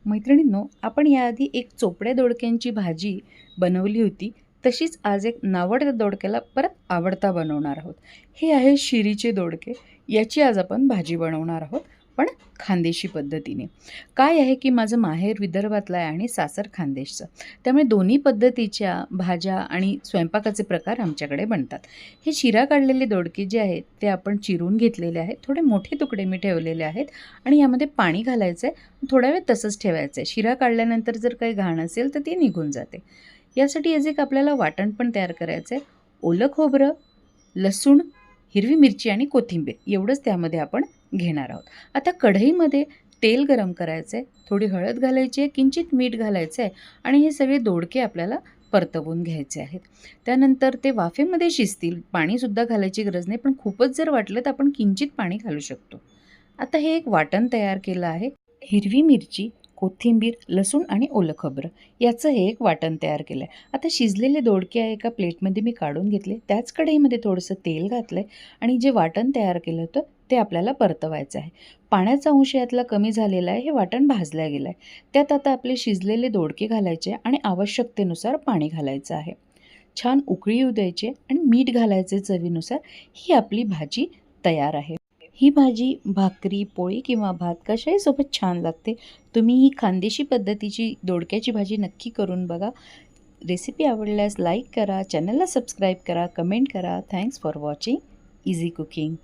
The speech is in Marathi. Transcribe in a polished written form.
मैत्रिणींनो, आपण याआधी एक चोपड्या दोडक्यांची भाजी बनवली होती. तशीच आज एक नावडत्या दोडक्याला परत आवडता बनवणार आहोत. हे आहे शिरीचे दोडके. याची आज आपण भाजी बनवणार आहोत, पण खानदेशी पद्धतीने. काय आहे की माझं माहेर विदर्भातलं आहे आणि सासर खानदेशचं. त्यामुळे दोन्ही पद्धतीच्या भाज्या आणि स्वयंपाकाचे प्रकार आमच्याकडे बनतात. हे शिरा काढलेले दोडके जे आहेत ते आपण चिरून घेतलेले आहेत. थोडे मोठे तुकडे मी ठेवलेले आहेत आणि यामध्ये पाणी घालायचं आहे. थोडा वेळ तसंच ठेवायचं आहे. शिरा काढल्यानंतर जर काही घाण असेल तर ती निघून जाते. यासाठी याचे एक आपल्याला वाटण पण तयार करायचं आहे. ओलं खोबरं, लसूण, हिरवी मिरची आणि कोथिंबीर एवढंच त्यामध्ये आपण घेणार आहोत. आता कढईमध्ये तेल गरम करायचं आहे. थोडी हळद घालायची आहे, किंचित मीठ घालायचं आहे आणि हे सगळे दोडके आपल्याला परतवून घ्यायचे आहेत. त्यानंतर ते वाफेमध्ये शिजतील. पाणीसुद्धा घालायची गरज नाही, पण खूपच जर वाटलं तर आपण किंचित पाणी घालू शकतो. आता हे एक वाटण तयार केलं आहे. हिरवी मिरची, कोथिंबीर, लसूण आणि ओलं खोबरं याचं हे एक वाटण तयार केलं आहे. आता शिजलेले दोडके आहे एका प्लेटमध्ये मी काढून घेतले. त्याच कढईमध्ये थोडंसं तेल घातलं आहे आणि जे वाटण तयार केलं होतं ते आपल्याला परतवायचं आहे. पाण्याचा अंश यातला कमी झालेला आहे. हे वाटण भाजलं गेलं आहे. त्यात आता आपले शिजलेले दोडके घालायचे आणि आवश्यकतेनुसार पाणी घालायचं आहे. छान उकळी येऊ द्यायची आणि मीठ घालायचे चवीनुसार. ही आपली भाजी तयार आहे. ही भाजी भाकरी, पोळी किंवा भात कशाही सोबत छान लागते. तुम्ही ही खानदेशी पद्धतीची दोडक्याची भाजी नक्की करून बघा. रेसिपी आवडल्यास लाईक करा, चॅनलला सबस्क्राईब करा, कमेंट करा. Thanks for watching easy cooking.